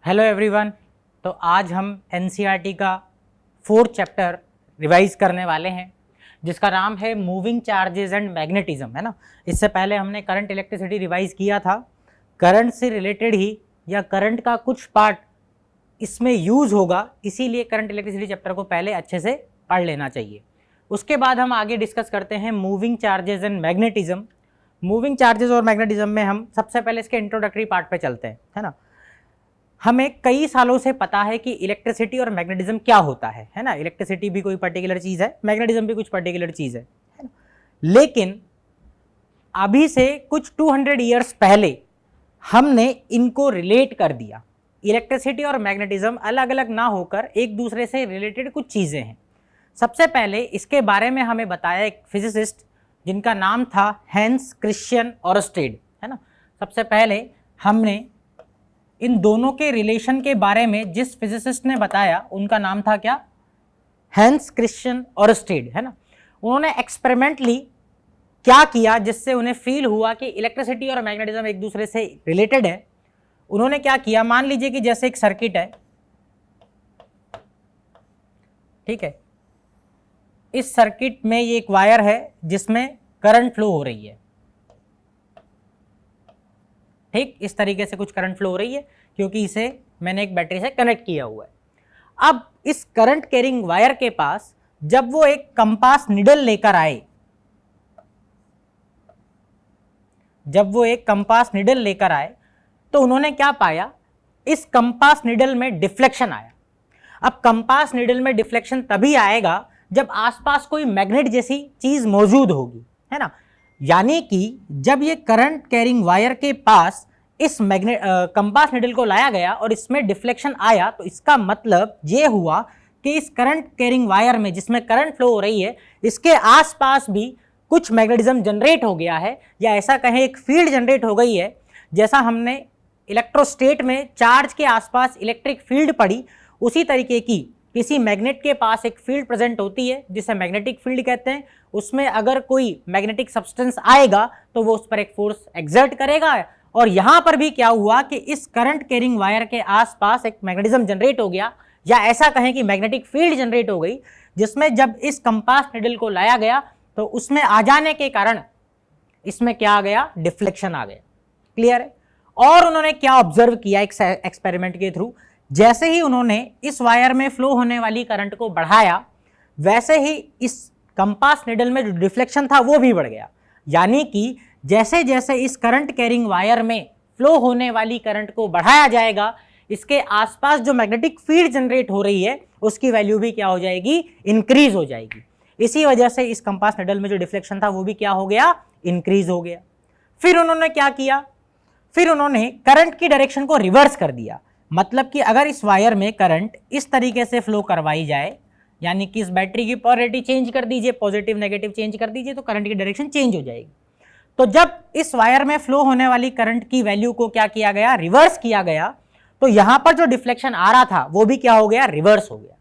Hello everyone. तो आज हम एनसीईआरटी का 4th चैप्टर रिवाइज करने वाले हैं जिसका नाम है मूविंग चार्जेस एंड मैग्नेटिज्म, है ना। इससे पहले हमने करंट इलेक्ट्रिसिटी रिवाइज किया था। करंट से रिलेटेड ही या करंट का कुछ पार्ट इसमें यूज होगा, इसीलिए करंट इलेक्ट्रिसिटी चैप्टर को पहले अच्छे से पढ़ लेना चाहिए। उसके बाद हम आगे डिस्कस करते हैं moving charges and magnetism. Moving charges और मैग्नेटिज्म में हम सबसे पहले इसके इंट्रोडक्टरी पार्ट पे चलते हैं, है ना। हमें कई सालों से पता है कि इलेक्ट्रिसिटी और मैग्नेटिज्म क्या होता है ना। इलेक्ट्रिसिटी भी कोई पर्टिकुलर चीज़ है, मैग्नेटिज्म भी कुछ पर्टिकुलर चीज़ है ना। लेकिन अभी से कुछ 200 ईयर्स पहले हमने इनको रिलेट कर दिया। इलेक्ट्रिसिटी और मैग्नेटिज्म अलग अलग ना होकर एक दूसरे से रिलेटेड कुछ चीज़ें हैं। सबसे पहले इसके बारे में हमें बताया एक फिजिसिस्ट जिनका नाम था हैंस क्रिश्चियन ओरस्टेड, है ना। सबसे पहले हमने इन दोनों के रिलेशन के बारे में जिस फिजिसिस्ट ने बताया उनका नाम था क्या, हैंस क्रिश्चियन ओरस्टेड, है ना। उन्होंने एक्सपेरिमेंटली क्या किया जिससे उन्हें फील हुआ कि इलेक्ट्रिसिटी और मैग्नेटिज्म एक दूसरे से रिलेटेड है। उन्होंने क्या किया, मान लीजिए कि जैसे एक सर्किट है, ठीक है। इस सर्किट में ये एक वायर है जिसमें करंट फ्लो हो रही है, ठीक। इस तरीके से कुछ करंट फ्लो हो रही है क्योंकि इसे मैंने एक बैटरी से कनेक्ट किया हुआ है। अब इस करंट कैरिंग वायर के पास जब वो एक कंपास निडल लेकर आए, तो उन्होंने क्या पाया, इस कंपास निडल में डिफ्लेक्शन आया। अब कंपास निडल में डिफ्लेक्शन तभी आएगा जब आसपास कोई मैग्नेट जैसी चीज मौजूद होगी, है ना। यानी कि जब ये करंट कैरिंग वायर के पास इस कंपास निडल को लाया गया और इसमें डिफ्लेक्शन आया, तो इसका मतलब ये हुआ कि इस करंट कैरिंग वायर में जिसमें करंट फ्लो हो रही है, इसके आसपास भी कुछ मैग्नेटिज्म जनरेट हो गया है, या ऐसा कहें एक फील्ड जनरेट हो गई है। जैसा हमने इलेक्ट्रोस्टेट में चार्ज के आसपास इलेक्ट्रिक फील्ड पढ़ी, उसी तरीके की किसी मैग्नेट के पास एक फील्ड प्रेजेंट होती है जिसे मैग्नेटिक फील्ड कहते हैं। उसमें अगर कोई मैग्नेटिक सब्सटेंस आएगा तो वो उस पर एक फोर्स एक्सर्ट करेगा। और यहां पर भी क्या हुआ कि इस करंट कैरिंग वायर के आसपास एक मैग्नेटिज्म जनरेट हो गया, या ऐसा कहें कि मैग्नेटिक फील्ड जनरेट हो गई, जिसमें जब इस कंपास निडल को लाया गया तो उसमें आ जाने के कारण इसमें क्या आ गया, डिफ्लेक्शन आ गया। क्लियर है। और उन्होंने क्या ऑब्जर्व किया एक एक्सपेरिमेंट के थ्रू, जैसे ही उन्होंने इस वायर में फ्लो होने वाली करंट को बढ़ाया, वैसे ही इस कंपास निडल में जो डिफ्लेक्शन था वो भी बढ़ गया। यानी कि जैसे जैसे इस करंट कैरिंग वायर में फ्लो होने वाली करंट को बढ़ाया जाएगा, इसके आसपास जो मैग्नेटिक फील्ड जनरेट हो रही है उसकी वैल्यू भी क्या हो जाएगी, इंक्रीज हो जाएगी। इसी वजह से इस कंपास निडल में जो डिफ्लेक्शन था वो भी क्या हो गया, इंक्रीज हो गया। फिर उन्होंने क्या किया, फिर उन्होंने करंट की डायरेक्शन को रिवर्स कर दिया। मतलब कि अगर इस वायर में करंट इस तरीके से फ्लो करवाई जाए, यानी कि इस बैटरी की पोलैरिटी चेंज कर दीजिए, पॉजिटिव नेगेटिव चेंज कर दीजिए, तो करंट की डायरेक्शन चेंज हो जाएगी। तो जब इस वायर में फ्लो होने वाली करंट की वैल्यू को क्या किया गया, रिवर्स किया गया, तो यहां पर जो डिफ्लेक्शन आ रहा था वो भी क्या हो गया, रिवर्स हो गया।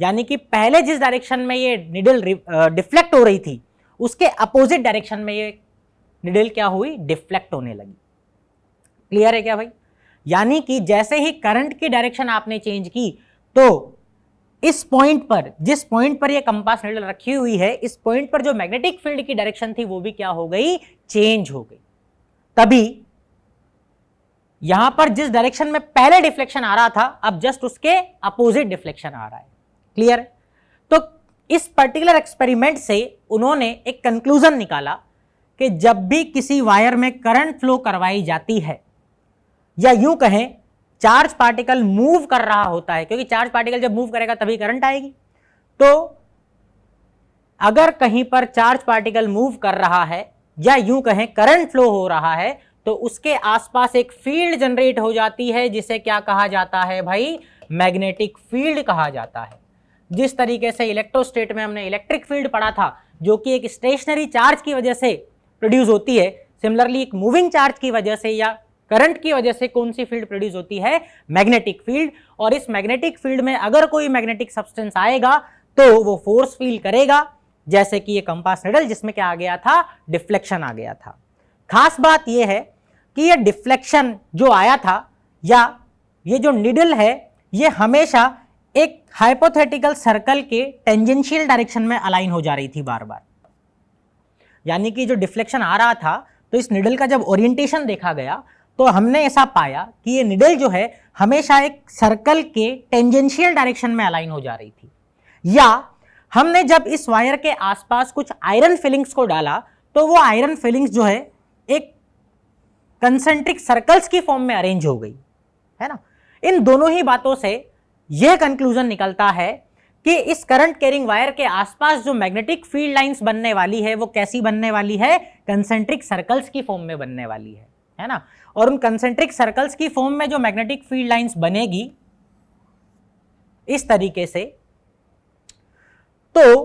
यानी कि पहले जिस डायरेक्शन में ये निडल डिफ्लेक्ट हो रही थी, उसके अपोजिट डायरेक्शन में ये निडल क्या हुई, डिफ्लेक्ट होने लगी। क्लियर है क्या भाई। यानी कि जैसे ही करंट की डायरेक्शन आपने चेंज की, तो इस पॉइंट पर, जिस पॉइंट पर ये कंपास निडल रखी हुई है, इस पॉइंट पर जो मैग्नेटिक फील्ड की डायरेक्शन थी वो भी क्या हो गई, चेंज हो गई। तभी यहां पर जिस डायरेक्शन में पहले डिफ्लेक्शन आ रहा था, अब जस्ट उसके अपोजिट डिफ्लेक्शन आ रहा है। क्लियर। तो इस पर्टिकुलर एक्सपेरिमेंट से उन्होंने एक कंक्लूजन निकाला कि जब भी किसी वायर में करंट फ्लो करवाई जाती है, या यूं कहें चार्ज पार्टिकल मूव कर रहा होता है, क्योंकि चार्ज पार्टिकल जब मूव करेगा तभी करंट आएगी, तो अगर कहीं पर चार्ज पार्टिकल मूव कर रहा है या यूं कहें करंट फ्लो हो रहा है, तो उसके आसपास एक फील्ड जनरेट हो जाती है जिसे क्या कहा जाता है भाई, मैग्नेटिक फील्ड कहा जाता है। जिस तरीके से इलेक्ट्रोस्टेट में हमने इलेक्ट्रिक फील्ड पढ़ा था जो कि एक स्टेशनरी चार्ज की वजह से प्रोड्यूस होती है, सिमिलरली एक मूविंग चार्ज की वजह से या करंट की वजह से कौन सी फील्ड प्रोड्यूस होती है, मैग्नेटिक फील्ड। और इस मैग्नेटिक फील्ड में अगर कोई मैग्नेटिक सब्सटेंस आएगा तो वो फोर्स फील करेगा, जैसे कि ये कंपास निडल जिसमें क्या आ गया था, डिफ्लेक्शन आ गया था। खास बात यह है कि ये डिफ्लेक्शन जो आया था, या ये जो निडल है ये हमेशा एक हाइपोथेटिकल सर्कल के टेंजेंशियल डायरेक्शन में अलाइन हो जा रही थी बार बार। यानी कि जो डिफ्लेक्शन आ रहा था तो इस निडल का जब ओरिएंटेशन देखा गया तो हमने ऐसा पाया कि ये निडल जो है हमेशा एक सर्कल के टेंजेंशियल डायरेक्शन में अलाइन हो जा रही थी। या हमने जब इस वायर के आसपास कुछ आयरन फिलिंग्स को डाला तो वो आयरन फिलिंग्स जो है एक कंसेंट्रिक सर्कल्स की फॉर्म में अरेंज हो गई, है ना। इन दोनों ही बातों से यह कंक्लूजन निकलता है कि इस करंट कैरिंग वायर के आसपास जो मैग्नेटिक फील्ड लाइंस बनने वाली है वो कैसी बनने वाली है, कंसेंट्रिक सर्कल्स की फॉर्म में बनने वाली है ना। और उन कंसेंट्रिक सर्कल्स की फॉर्म में जो मैग्नेटिक फील्ड लाइंस बनेगी इस तरीके से, तो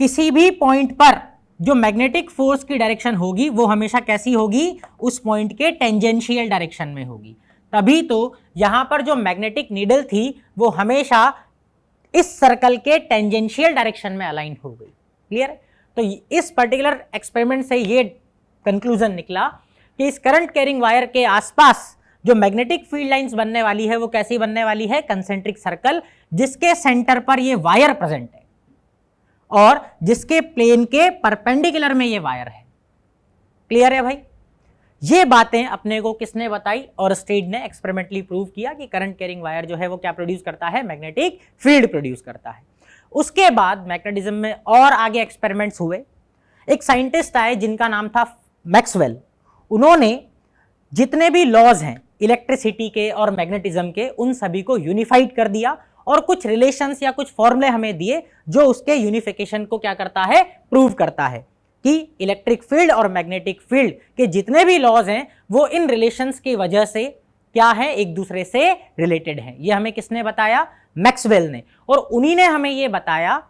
किसी भी पॉइंट पर जो मैग्नेटिक फोर्स की डायरेक्शन होगी वो हमेशा कैसी होगी, उस पॉइंट के टेंजेंशियल डायरेक्शन में होगी। तभी तो यहां पर जो मैग्नेटिक नीडल थी वो हमेशा इस सर्कल के टेंजेंशियल डायरेक्शन में अलाइन हो गई। क्लियर? तो इस पर्टिकुलर एक्सपेरिमेंट से ये कंक्लूजन निकला कि इस करंट कैरिंग वायर के आसपास जो मैग्नेटिक फील्ड लाइंस बनने वाली है वो कैसी बनने वाली है, कंसेंट्रिक सर्कल, जिसके सेंटर पर ये वायर प्रेजेंट है और जिसके प्लेन के परपेंडिकुलर में ये वायर है। क्लियर है भाई? ये बातें अपने को किसने बताई, और स्टेड ने एक्सपेरिमेंटली प्रूव किया कि करंट कैरिंग वायर जो है वो क्या प्रोड्यूस करता है, मैग्नेटिक फील्ड प्रोड्यूस करता है। उसके बाद मैग्नेटिज्म में और आगे एक्सपेरिमेंट्स हुए। एक साइंटिस्ट आए जिनका नाम था मैक्सवेल। उन्होंने जितने भी लॉज हैं इलेक्ट्रिसिटी के और मैग्नेटिज्म के, उन सभी को यूनिफाइड कर दिया और कुछ रिलेशंस या कुछ फॉर्मूले हमें दिए जो उसके यूनिफिकेशन को क्या करता है, प्रूव करता है कि इलेक्ट्रिक फील्ड और मैग्नेटिक फील्ड के जितने भी लॉज हैं वो इन रिलेशंस की वजह से क्या है, एक दूसरे से रिलेटेड हैं। ये हमें किसने बताया, मैक्सवेल ने। और उन्हीं ने हमें ये बताया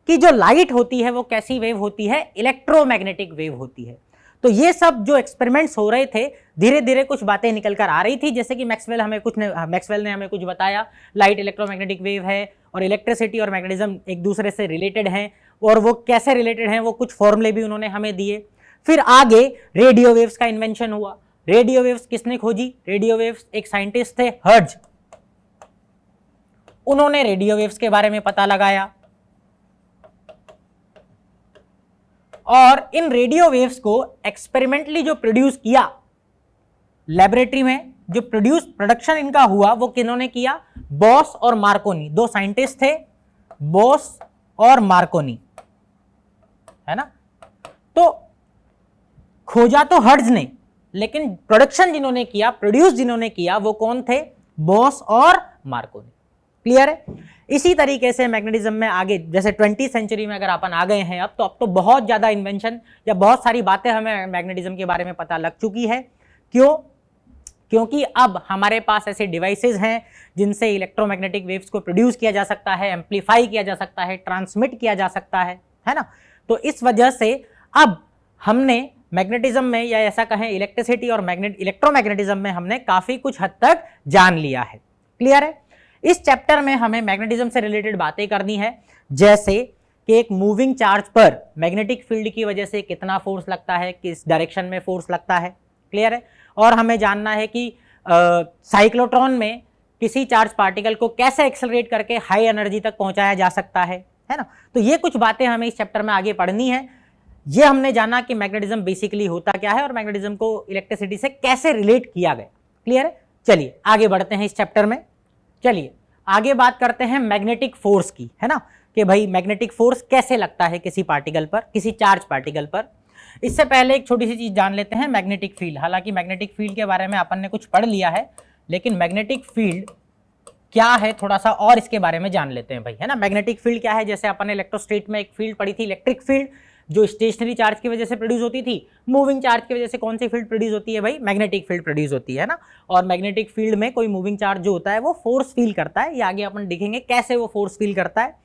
कि जो लाइट होती है वो कैसी वेव होती है, इलेक्ट्रोमैग्नेटिक वेव होती है। तो ये सब जो एक्सपेरिमेंट्स हो रहे थे धीरे धीरे कुछ बातें निकल कर आ रही थी, जैसे कि मैक्सवेल ने हमें कुछ बताया, लाइट इलेक्ट्रोमैग्नेटिक वेव है और इलेक्ट्रिसिटी और मैग्नेटिज्म एक दूसरे से रिलेटेड हैं, और वो कैसे रिलेटेड हैं वो कुछ फॉर्मूले भी उन्होंने हमें दिए। फिर आगे रेडियो वेव्स का इन्वेंशन हुआ। रेडियो वेव्स किसने खोजी, रेडियो वेव्स एक साइंटिस्ट थे हर्ट्ज, उन्होंने रेडियो वेव्स के बारे में पता लगाया और इन रेडियो वेव्स को एक्सपेरिमेंटली जो प्रोड्यूस किया लेबोरेटरी में, जो प्रोडक्शन इनका हुआ वो किन्होंने किया, बॉस और मार्कोनी, दो साइंटिस्ट थे, बॉस और मार्कोनी, है ना। तो खोजा तो हर्ट्ज ने, लेकिन प्रोडक्शन जिन्होंने किया, प्रोड्यूस जिन्होंने किया वो कौन थे, बॉस और मार्कोनी। क्लियर है? इसी तरीके से मैग्नेटिज्म में आगे, जैसे 20वीं सेंचुरी में अगर अपन आ गए हैं अब तो बहुत ज्यादा इन्वेंशन या बहुत सारी बातें हमें मैग्नेटिज्म के बारे में पता लग चुकी है। क्यों? क्योंकि अब हमारे पास ऐसे डिवाइसेस हैं जिनसे इलेक्ट्रोमैग्नेटिक वेव्स को प्रोड्यूस किया जा सकता है, एम्पलीफाई किया जा सकता है, ट्रांसमिट किया जा सकता है ना। तो इस वजह से अब हमने मैग्नेटिज्म में, या ऐसा कहें इलेक्ट्रिसिटी और इलेक्ट्रोमैग्नेटिज्म में हमने काफी कुछ हद तक जान लिया है। क्लियर है? इस चैप्टर में हमें मैग्नेटिज्म से रिलेटेड बातें करनी है, जैसे कि एक मूविंग चार्ज पर मैग्नेटिक फील्ड की वजह से कितना फोर्स लगता है, किस डायरेक्शन में फोर्स लगता है। क्लियर है? और हमें जानना है कि साइक्लोट्रॉन में किसी चार्ज पार्टिकल को कैसे एक्सेलरेट करके हाई एनर्जी तक पहुंचाया जा सकता है ना। तो ये कुछ बातें हमें इस चैप्टर में आगे पढ़नी है। ये हमने जाना कि मैग्नेटिज्म बेसिकली होता क्या है और मैग्नेटिज्म को इलेक्ट्रिसिटी से कैसे रिलेट किया गया। क्लियर है? चलिए आगे बढ़ते हैं इस चैप्टर में। चलिए आगे बात करते हैं मैग्नेटिक फोर्स की, है ना, कि भाई मैग्नेटिक फोर्स कैसे लगता है किसी पार्टिकल पर, किसी चार्ज पार्टिकल पर। इससे पहले एक छोटी सी चीज जान लेते हैं, मैग्नेटिक फील्ड। हालांकि मैग्नेटिक फील्ड के बारे में अपन ने कुछ पढ़ लिया है, लेकिन मैग्नेटिक फील्ड क्या है थोड़ा सा और इसके बारे में जान लेते हैं भाई, है ना। मैग्नेटिक फील्ड क्या है, जैसे अपन ने इलेक्ट्रोस्टैट में एक फील्ड पढ़ी थी, इलेक्ट्रिक फील्ड, जो स्टेशनरी चार्ज की वजह से प्रोड्यूस होती थी। मूविंग चार्ज की वजह से कौन सी फील्ड प्रोड्यूस होती है भाई, मैग्नेटिक फील्ड प्रोड्यूस होती है ना। और मैग्नेटिक फील्ड में कोई मूविंग चार्ज जो होता है वो फोर्स फील करता है, ये आगे अपन देखेंगे कैसे वो फोर्स फील करता है।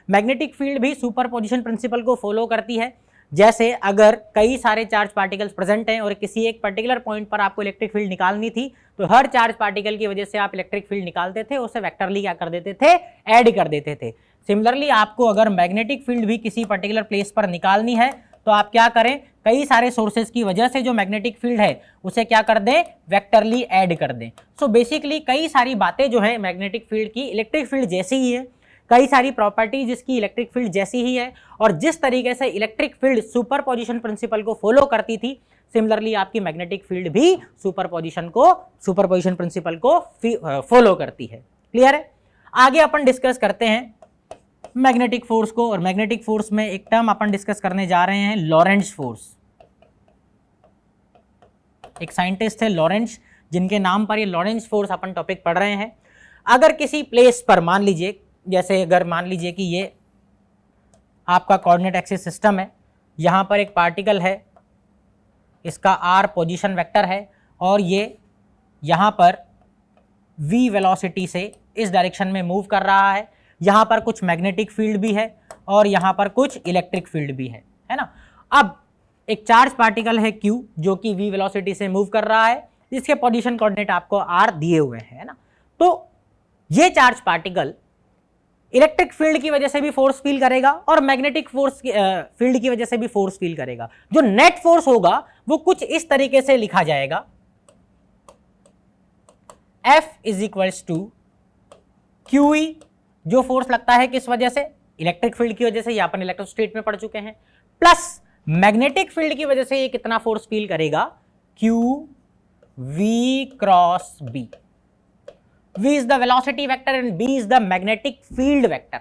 मैग्नेटिक फील्ड भी सुपरपोजिशन प्रिंसिपल को फॉलो करती है। जैसे अगर कई सारे चार्ज पार्टिकल्स प्रेजेंट हैं और किसी एक पर्टिकुलर पॉइंट पर आपको इलेक्ट्रिक फील्ड निकालनी थी, तो हर चार्ज पार्टिकल की वजह से आप इलेक्ट्रिक फील्ड निकालते थे, उसे वेक्टरली क्या कर देते थे, ऐड कर देते थे। सिमिलरली आपको अगर मैग्नेटिक फील्ड भी किसी पर्टिकुलर प्लेस पर निकालनी है तो आप क्या करें, कई सारे सोर्सेज की वजह से जो मैग्नेटिक फील्ड है उसे क्या कर दें, वेक्टरली ऐड कर दें। सो बेसिकली कई सारी बातें जो है मैग्नेटिक फील्ड की इलेक्ट्रिक फील्ड जैसी ही है, कई सारी प्रॉपर्टीज इसकी इलेक्ट्रिक फील्ड जैसी ही है, और जिस तरीके से इलेक्ट्रिक फील्ड सुपरपोजिशन प्रिंसिपल को फॉलो करती थी, सिमिलरली आपकी मैग्नेटिक फील्ड भी सुपरपोजिशन प्रिंसिपल को फॉलो करती है। क्लियर है? आगे अपन डिस्कस करते हैं मैग्नेटिक फोर्स को, और मैग्नेटिक फोर्स में एक टर्म अपन डिस्कस करने जा रहे हैं, लॉरेंट्ज फोर्स। एक साइंटिस्ट थे लॉरेंट्ज, जिनके नाम पर ये लॉरेंट्ज फोर्स अपन टॉपिक पढ़ रहे हैं। अगर किसी प्लेस पर मान लीजिए, जैसे अगर मान लीजिए कि ये आपका कोऑर्डिनेट एक्सिस सिस्टम है, यहाँ पर एक पार्टिकल है, इसका r पोजीशन वेक्टर है, और ये यहाँ पर v वेलोसिटी से इस डायरेक्शन में मूव कर रहा है। यहाँ पर कुछ मैग्नेटिक फील्ड भी है और यहाँ पर कुछ इलेक्ट्रिक फील्ड भी है ना। अब एक चार्ज पार्टिकल है q जो कि v वेलोसिटी से मूव कर रहा है, जिसके पोजीशन कोऑर्डिनेट आपको r दिए हुए हैं, है ना। तो ये चार्ज पार्टिकल इलेक्ट्रिक फील्ड की वजह से भी फोर्स फील करेगा और मैग्नेटिक फोर्स फील्ड की वजह से भी फोर्स फील करेगा। जो नेट फोर्स होगा वो कुछ इस तरीके से लिखा जाएगा, F is equals to QE, जो फोर्स लगता है किस वजह से, इलेक्ट्रिक फील्ड की वजह से, ये अपन इलेक्ट्रोस्टैटिक में पढ़ चुके हैं, प्लस मैग्नेटिक फील्ड की वजह से ये कितना फोर्स फील करेगा, QV cross B। V is the velocity vector and B is the magnetic field vector।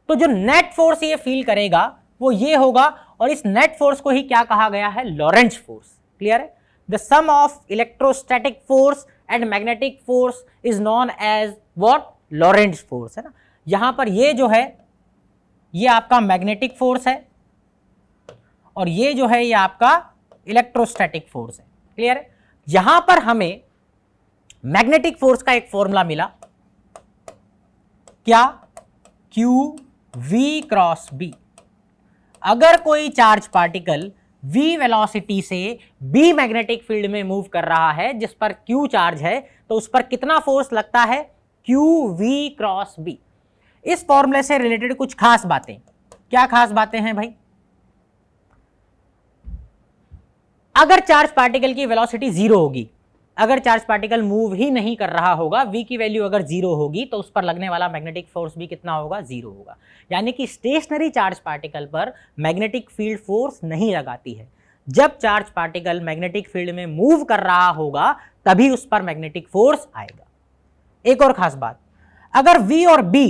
तो जो नेट फोर्स ये फील करेगा वो ये होगा, और इस नेट फोर्स को ही क्या कहा गया है, लॉरेंट्ज फोर्स। क्लियर है? The sum of electrostatic force and magnetic force is known as what, Lorentz force, है ना। यहां पर ये जो है ये आपका मैग्नेटिक फोर्स है, और ये जो है ये आपका इलेक्ट्रोस्टैटिक फोर्स है। क्लियर है? यहां पर हमें मैग्नेटिक फोर्स का एक फॉर्मूला मिला, क्या, QV क्रॉस B। अगर कोई चार्ज पार्टिकल V वेलोसिटी से B मैग्नेटिक फील्ड में मूव कर रहा है, जिस पर Q चार्ज है, तो उस पर कितना फोर्स लगता है, QV क्रॉस B। इस फॉर्मूले से रिलेटेड कुछ खास बातें, क्या खास बातें हैं भाई, अगर चार्ज पार्टिकल की वेलोसिटी जीरो होगी, अगर चार्ज पार्टिकल मूव ही नहीं कर रहा होगा, v की वैल्यू अगर जीरो होगी, तो उस पर लगने वाला मैग्नेटिक फोर्स भी कितना होगा, जीरो होगा। यानी कि स्टेशनरी चार्ज पार्टिकल पर मैग्नेटिक फील्ड फोर्स नहीं लगाती है। जब चार्ज पार्टिकल मैग्नेटिक फील्ड में मूव कर रहा होगा तभी उस पर मैग्नेटिक फोर्स आएगा। एक और खास बात, अगर v और b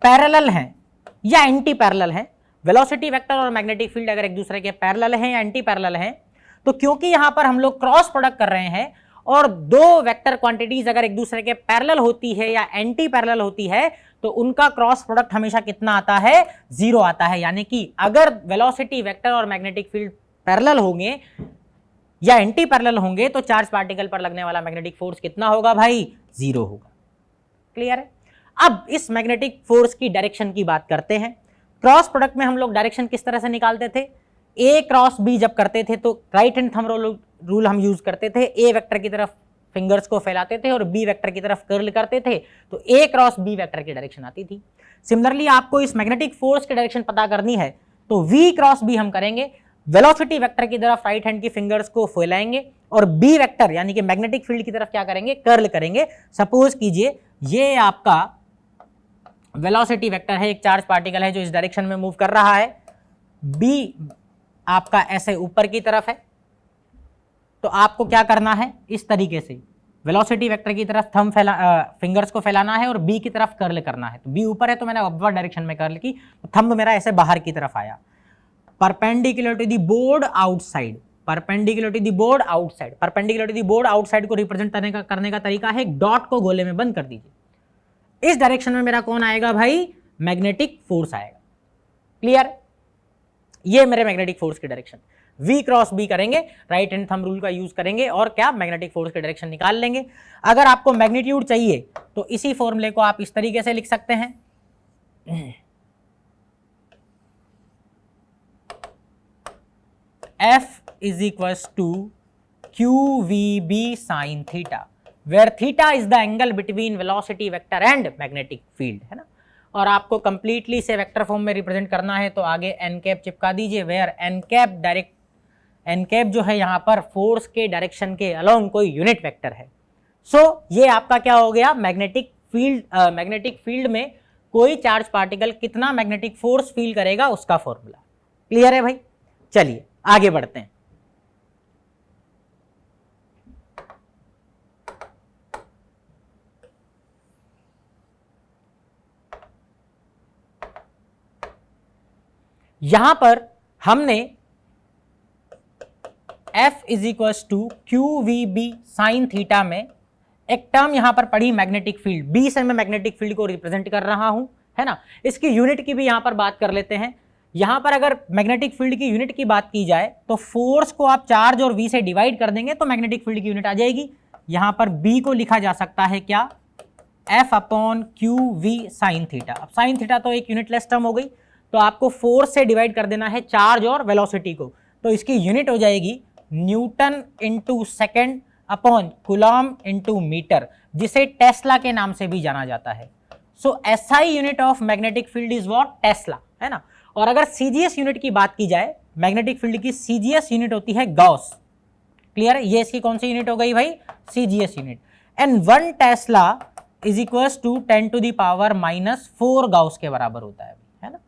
पैरेलल हैं या एंटी पैरेलल हैं, वेलोसिटी वेक्टर और मैग्नेटिक फील्ड अगर एक दूसरे के पैरेलल हैं या एंटी पैरेलल हैं, तो क्योंकि यहां पर हम लोग क्रॉस प्रोडक्ट कर रहे हैं, और दो वेक्टर क्वांटिटीज अगर एक दूसरे के पैरेलल होती है या एंटी पैरेलल होती है, तो उनका क्रॉस प्रोडक्ट हमेशा कितना आता है, जीरो आता है। यानी कि अगर वेलोसिटी वेक्टर और मैग्नेटिक फील्ड पैरेलल होंगे या एंटी पैरेलल होंगे, तो चार्ज पार्टिकल पर लगने वाला मैग्नेटिक फोर्स कितना होगा भाई, जीरो होगा। क्लियर है? अब इस मैग्नेटिक फोर्स की डायरेक्शन की बात करते हैं। क्रॉस प्रोडक्ट में हम लोग डायरेक्शन किस तरह से निकालते थे, ए क्रॉस बी जब करते थे तो राइट हैंड थंब रूल हम यूज करते थे, ए वेक्टर की तरफ फिंगर्स को फैलाते थे और बी वेक्टर की तरफ कर्ल करते थे, तो ए क्रॉस बी वेक्टर की डायरेक्शन आती थी। सिमिलरली आपको इस मैग्नेटिक फोर्स की डायरेक्शन पता करनी है तो वी क्रॉस बी हम करेंगे, वेलोसिटी वेक्टर की तरफ राइट हैंड की फिंगर्स को फैलाएंगे और बी वेक्टर यानी कि मैग्नेटिक फील्ड की तरफ क्या करेंगे, कर्ल करेंगे। सपोज कीजिए ये आपका वेलोसिटी वेक्टर है, एक चार्ज पार्टिकल है जो इस डायरेक्शन में मूव कर रहा है, बी आपका ऐसे ऊपर की तरफ है, तो आपको क्या करना है, इस तरीके से वेलोसिटी वेक्टर की तरफ थंब फिंगर्स को फैलाना है और बी की तरफ कर्ल करना है। तो बी ऊपर है तो मैंने अपवर्ड डायरेक्शन में कर्ल की, तो थंब मेरा ऐसे बाहर की तरफ आया, perpendicular to the board outside, perpendicular to the board outside. Perpendicular to the board outside को रिप्रेजेंट करने का तरीका है, एक डॉट को गोले में बंद कर दीजिए। इस डायरेक्शन में मेरा कौन आएगा भाई, मैग्नेटिक फोर्स आएगा। क्लियर? ये मेरे मैग्नेटिक फोर्स की डायरेक्शन। V क्रॉस B करेंगे, राइट हैंड थंब रूल का यूज करेंगे और क्या, मैग्नेटिक फोर्स की डायरेक्शन निकाल लेंगे। अगर आपको मैग्नीट्यूड चाहिए तो इसी फॉर्मूले को आप इस तरीके से लिख सकते हैं, F is equals to QVB sin theta, where theta is the angle between velocity vector and magnetic field, है ना। और आपको कंप्लीटली इसे वेक्टर फॉर्म में रिप्रेजेंट करना है तो आगे एन कैप चिपका दीजिए, where n cap direct, n cap जो है यहाँ पर फोर्स के डायरेक्शन के अलोंग कोई यूनिट वेक्टर है। सो ये आपका क्या हो गया, मैग्नेटिक फील्ड में कोई चार्ज पार्टिकल कितना मैग्नेटिक फोर्स फील करेगा उसका फॉर्मूला। क्लियर है भाई? चलिए आगे बढ़ते हैं। यहां पर हमने F is equals to Q V B sine theta में एक टर्म यहां पर पढ़ी मैग्नेटिक फील्ड, बी से मैं मैग्नेटिक फील्ड को रिप्रेजेंट कर रहा हूं, है ना। इसकी यूनिट की भी यहां पर बात कर लेते हैं। यहां पर अगर मैग्नेटिक फील्ड की यूनिट की बात की जाए तो फोर्स को आप चार्ज और वी से डिवाइड कर देंगे तो मैग्नेटिक फील्ड की यूनिट आ जाएगी। यहां पर बी को लिखा जा सकता है क्या, F upon Q V sine theta. अब साइन थीटा तो एक यूनिटलेस टर्म हो गई, तो आपको फोर्स से डिवाइड कर देना है चार्ज और वेलोसिटी को, तो इसकी यूनिट हो जाएगी newton into second upon coulomb into metre, जिसे टेस्ला के नाम से भी जाना जाता है। So SI unit of magnetic field is what, tesla, है ना। और अगर सीजीएस यूनिट की बात की जाए, मैग्नेटिक फील्ड की सीजीएस यूनिट होती है गॉस। क्लियर है? ये इसकी कौन सी यूनिट हो गई भाई, CGS unit. And 1 tesla is equals to 10 to the power -4 gauss के बराबर होता है ना।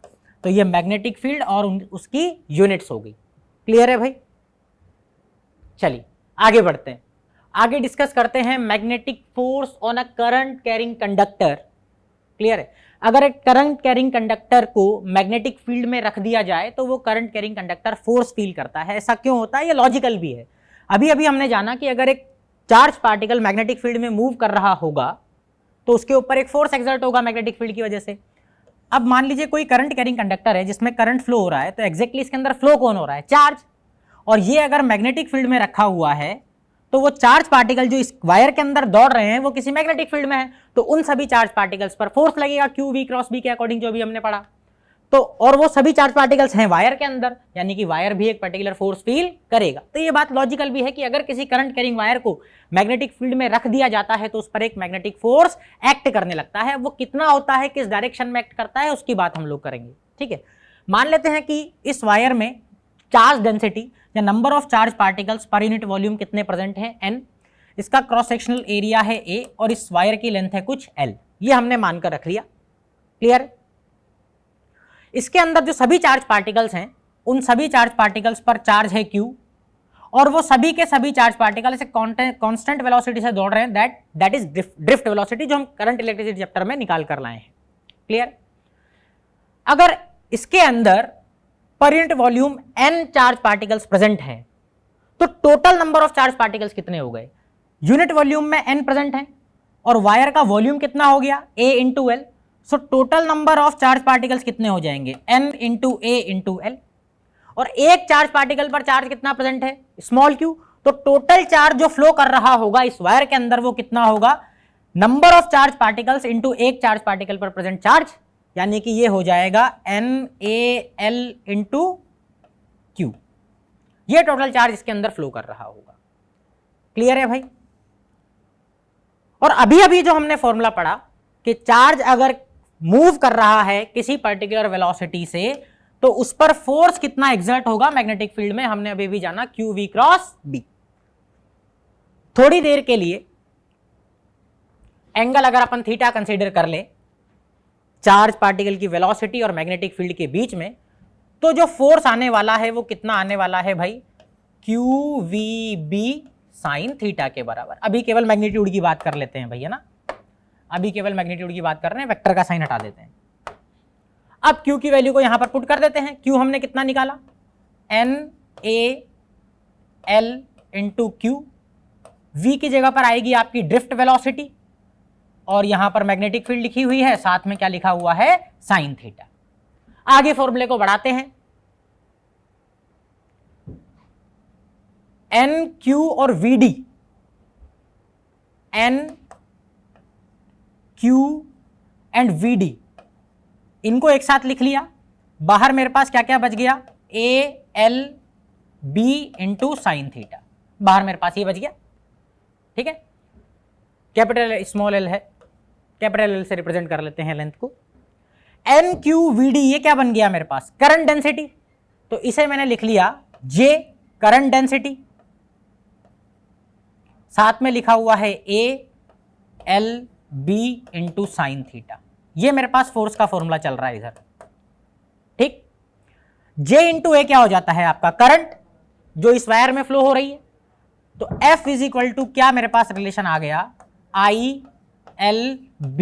तो ये मैग्नेटिक फील्ड और उसकी यूनिट्स हो गई। क्लियर है भाई? चलिए आगे बढ़ते हैं, आगे डिस्कस करते हैं magnetic force on a current carrying conductor. Clear है? अगर एक करंट कैरिंग कंडक्टर को मैग्नेटिक फील्ड में रख दिया जाए तो वो current carrying conductor force feel करता है। ऐसा क्यों होता है? ये लॉजिकल भी है। अभी अभी हमने जाना कि अगर एक चार्ज पार्टिकल मैग्नेटिक फील्ड में मूव कर रहा होगा तो उसके ऊपर एक फोर्स एक्सर्ट होगा मैग्नेटिक फील्ड की वजह से। अब मान लीजिए कोई करंट कैरिंग कंडक्टर है जिसमें करंट फ्लो हो रहा है, तो एग्जैक्टली इसके अंदर फ्लो कौन हो रहा है, चार्ज। और ये अगर मैग्नेटिक फील्ड में रखा हुआ है तो वो चार्ज पार्टिकल जो इस वायर के अंदर दौड़ रहे हैं वो किसी मैग्नेटिक फील्ड में है, तो उन सभी चार्ज पार्टिकल्स पर फोर्स लगेगा क्यू वी क्रॉस बी के अकॉर्डिंग, जो भी हमने पढ़ा। तो और वो सभी चार्ज पार्टिकल्स हैं वायर के अंदर, यानी कि वायर भी एक पर्टिकुलर फोर्स फील करेगा। तो ये बात लॉजिकल भी है कि अगर किसी करंट कैरिंग वायर को मैग्नेटिक फील्ड में रख दिया जाता है तो उस पर एक मैग्नेटिक फोर्स एक्ट करने लगता है। वो कितना होता है, किस डायरेक्शन में एक्ट करता है, उसकी बात हम लोग करेंगे। ठीक है, मान लेते हैं कि इस वायर में चार्ज डेंसिटी या number of charge particles per unit volume कितने प्रेजेंट हैं, n। इसका क्रॉस सेक्शनल एरिया है a और इस वायर की लेंथ है कुछ l। ये हमने मानकर रख लिया। क्लियर? इसके अंदर जो सभी चार्ज पार्टिकल्स हैं उन सभी चार्ज पार्टिकल्स पर चार्ज है q, और वो सभी के सभी चार्ज पार्टिकल ऐसे कांस्टेंट वेलोसिटी से दौड़ रहे हैं, दैट इज ड्रिफ्ट वेलोसिटी, जो हम करंट इलेक्ट्रिसिटी चैप्टर में निकाल कर लाए हैं। क्लियर? अगर इसके अंदर per unit volume n charge particles present हैं तो total number of charge particles कितने हो गए, यूनिट वॉल्यूम में n प्रेजेंट है और वायर का वॉल्यूम कितना हो गया, a into L. So total number of charge particles कितने हो जाएंगे, n into a into L. और एक चार्ज पार्टिकल पर चार्ज कितना प्रेजेंट है, स्मॉल q। तो टोटल चार्ज जो फ्लो कर रहा होगा इस वायर के अंदर वो कितना होगा, number of charge particles into एक चार्ज पार्टिकल पर प्रेजेंट चार्ज, यानी कि ये हो जाएगा NaL इंटू Q। ये टोटल चार्ज इसके अंदर फ्लो कर रहा होगा। क्लियर है भाई? और अभी अभी जो हमने फॉर्मूला पढ़ा कि चार्ज अगर मूव कर रहा है किसी पर्टिकुलर वेलोसिटी से तो उस पर फोर्स कितना एग्जर्ट होगा मैग्नेटिक फील्ड में, हमने अभी भी जाना क्यू वी क्रॉस बी। थोड़ी देर के लिए एंगल अगर अपन थीटा कंसीडर कर ले चार्ज पार्टिकल की वेलोसिटी और मैग्नेटिक फील्ड के बीच में, तो जो फोर्स आने वाला है वो कितना आने वाला है भाई, Q V B sine theta के बराबर। अभी केवल मैग्नीट्यूड की बात कर लेते हैं भैया ना, अभी केवल मैग्नीट्यूड की बात कर रहे हैं, वेक्टर का साइन हटा देते हैं। अब क्यू की वैल्यू को यहां पर पुट कर देते हैं। क्यू हमने कितना निकाला, NaL इंटू क्यू। वी की जगह पर आएगी आपकी ड्रिफ्ट वेलोसिटी और यहां पर मैग्नेटिक फील्ड लिखी हुई है, साथ में क्या लिखा हुआ है, साइन थीटा। आगे फॉर्मूले को बढ़ाते हैं, एन क्यू और V D, N Q and V D, इनको एक साथ लिख लिया। बाहर मेरे पास क्या क्या बच गया, A L B into sine theta, बाहर मेरे पास ये बच गया। ठीक है, कैपिटल स्मॉल एल है, कैपिटल एल से रिप्रेजेंट कर लेते हैं लेंथ को। NQVD ये क्या बन गया मेरे पास, करंट डेंसिटी। तो इसे मैंने लिख लिया J करंट डेंसिटी, साथ में लिखा हुआ है ALB इंटू साइन थीटा। ये मेरे पास फोर्स का फॉर्मूला चल रहा है इधर, ठीक। J इंटू ए क्या हो जाता है आपका करंट जो इस वायर में फ्लो हो रही है। तो F इज इक्वल टू क्या मेरे पास रिलेशन आ गया, ILB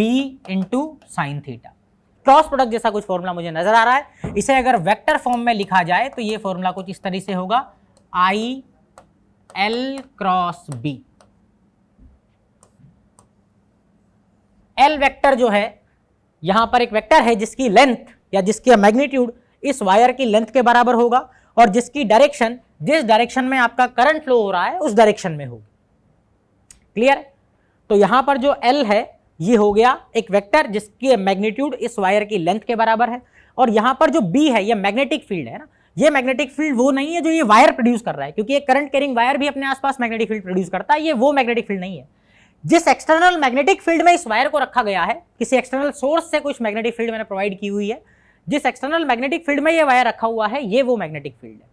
into sine theta. Cross product जैसा कुछ फॉर्मूला मुझे नजर आ रहा है। इसे अगर वेक्टर फॉर्म में लिखा जाए तो ये फॉर्मूला कुछ इस तरह से होगा, IL cross B। L vector जो है, यहां पर एक वेक्टर है जिसकी लेंथ या जिसकी मैग्नीट्यूड इस वायर की लेंथ के बराबर होगा और जिसकी डायरेक्शन जिस डायरेक्शन में आपका करंट फ्लो हो रहा है उस डायरेक्शन में होगी। क्लियर है? तो यहां पर जो L है ये हो गया एक वेक्टर जिसकी मैग्नीट्यूड इस वायर की लेंथ के बराबर है, और यहां पर जो B है ये मैग्नेटिक फील्ड है ना। ये मैग्नेटिक फील्ड वो नहीं है जो ये वायर प्रोड्यूस कर रहा है, क्योंकि एक करंट कैरिंग वायर भी अपने आसपास मैग्नेटिक फील्ड प्रोड्यूस करता है, ये वो मैग्नेटिक फील्ड नहीं है। जिस एक्सटर्नल मैग्नेटिक फील्ड में इस वायर को रखा गया है, किसी एक्सटर्नल सोर्स से कुछ मैग्नेटिक फील्ड मैंने प्रोवाइड की हुई है, जिस एक्सटर्नल मैग्नेटिक फील्ड में ये वायर रखा हुआ है ये वो मैग्नेटिक फील्ड है।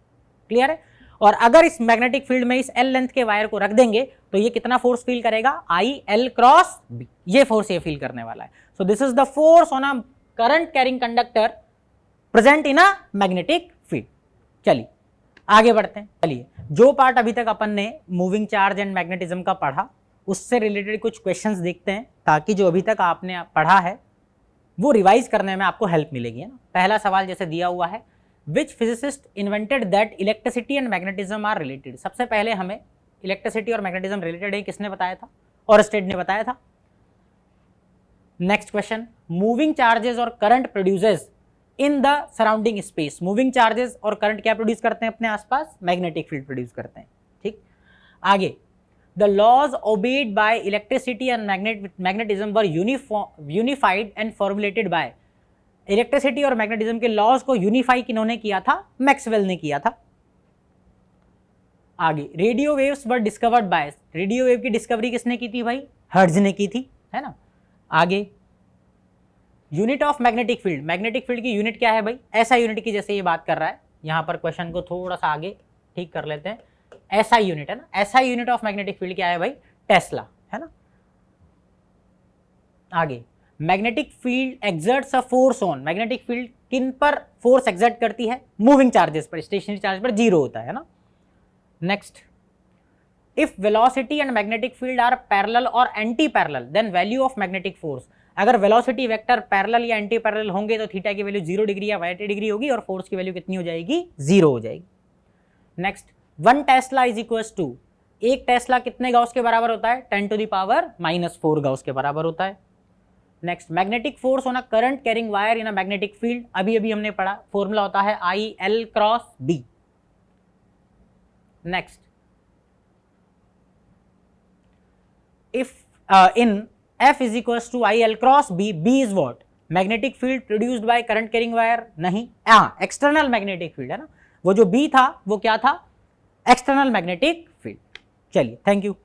क्लियर है? और अगर इस मैग्नेटिक फील्ड में इस L लेंथ के वायर को रख देंगे तो ये कितना फोर्स फील करेगा, IL क्रॉस B। ये फोर्स ये फील करने वाला है। So this is the force on a current carrying conductor present in a magnetic field. चलिए आगे बढ़ते हैं। चलिए, जो पार्ट अभी तक अपन ने मूविंग चार्ज एंड मैग्नेटिज्म का पढ़ा उससे रिलेटेड कुछ क्वेश्चंस देखते हैं, ताकि जो अभी तक आपने पढ़ा है वो रिवाइज करने में आपको हेल्प मिलेगी, है ना। पहला सवाल जैसे दिया हुआ है, which physicist invented that electricity and magnetism are related. सबसे पहले हमें इलेक्ट्रिसिटी और मैग्नेटिज्म रिलेटेड है किसने बताया था, ऑरस्टेड ने बताया था। नेक्स्ट क्वेश्चन, मूविंग चार्जेस और current produces in the surrounding space. Moving charges और करंट क्या प्रोड्यूस करते हैं अपने आसपास, मैग्नेटिक फील्ड प्रोड्यूस करते हैं, ठीक। आगे, the laws obeyed by electricity and magnetism were unified and formulated by। Electricity और मैग्नेटिज्म के लॉज को यूनिफाई किन्होंने किया था, मैक्सवेल ने किया था। आगे, radio waves were discovered by. Radio wave की डिस्कवरी किसने की थी भाई, हर्ट्ज ने की थी, है ना। आगे, unit of magnetic field. Magnetic field की यूनिट क्या है भाई, ऐसा यूनिट की जैसे ये बात कर रहा है। यहां पर क्वेश्चन को थोड़ा सा आगे ठीक कर लेते हैं। SI यूनिट है ना, SI unit of magnetic field क्या है भाई, टेस्ला, है ना। आगे, magnetic field exerts a force on. Magnetic field किन पर फोर्स एक्सर्ट करती है, मूविंग चार्जेस पर, स्टेशनरी चार्ज पर जीरो होता है ना। Next, if velocity and magnetic field are parallel और anti parallel then value of magnetic force. अगर वेलोसिटी वेक्टर पैरेलल या एंटी पैरेलल होंगे तो थीटा की वैल्यू 0 डिग्री या 180 डिग्री होगी और फोर्स की वैल्यू कितनी हो जाएगी, 0 हो जाएगी। Next, 1 tesla is equals to, एक टेस्ला कितने गाउस के बराबर होता है, 10⁻⁻⁴ गाउस के बराबर होता है। Next, magnetic force on a current carrying wire in a magnetic field. अभी अभी हमने पढ़ा, फॉर्मूला होता है IL cross B। Next, if in F is equals to IL cross B, B is what, magnetic field produced by current carrying wire, नहीं, external magnetic field है ना। वो जो B था वो क्या था, एक्सटर्नल मैग्नेटिक फील्ड। चलिए, थैंक यू।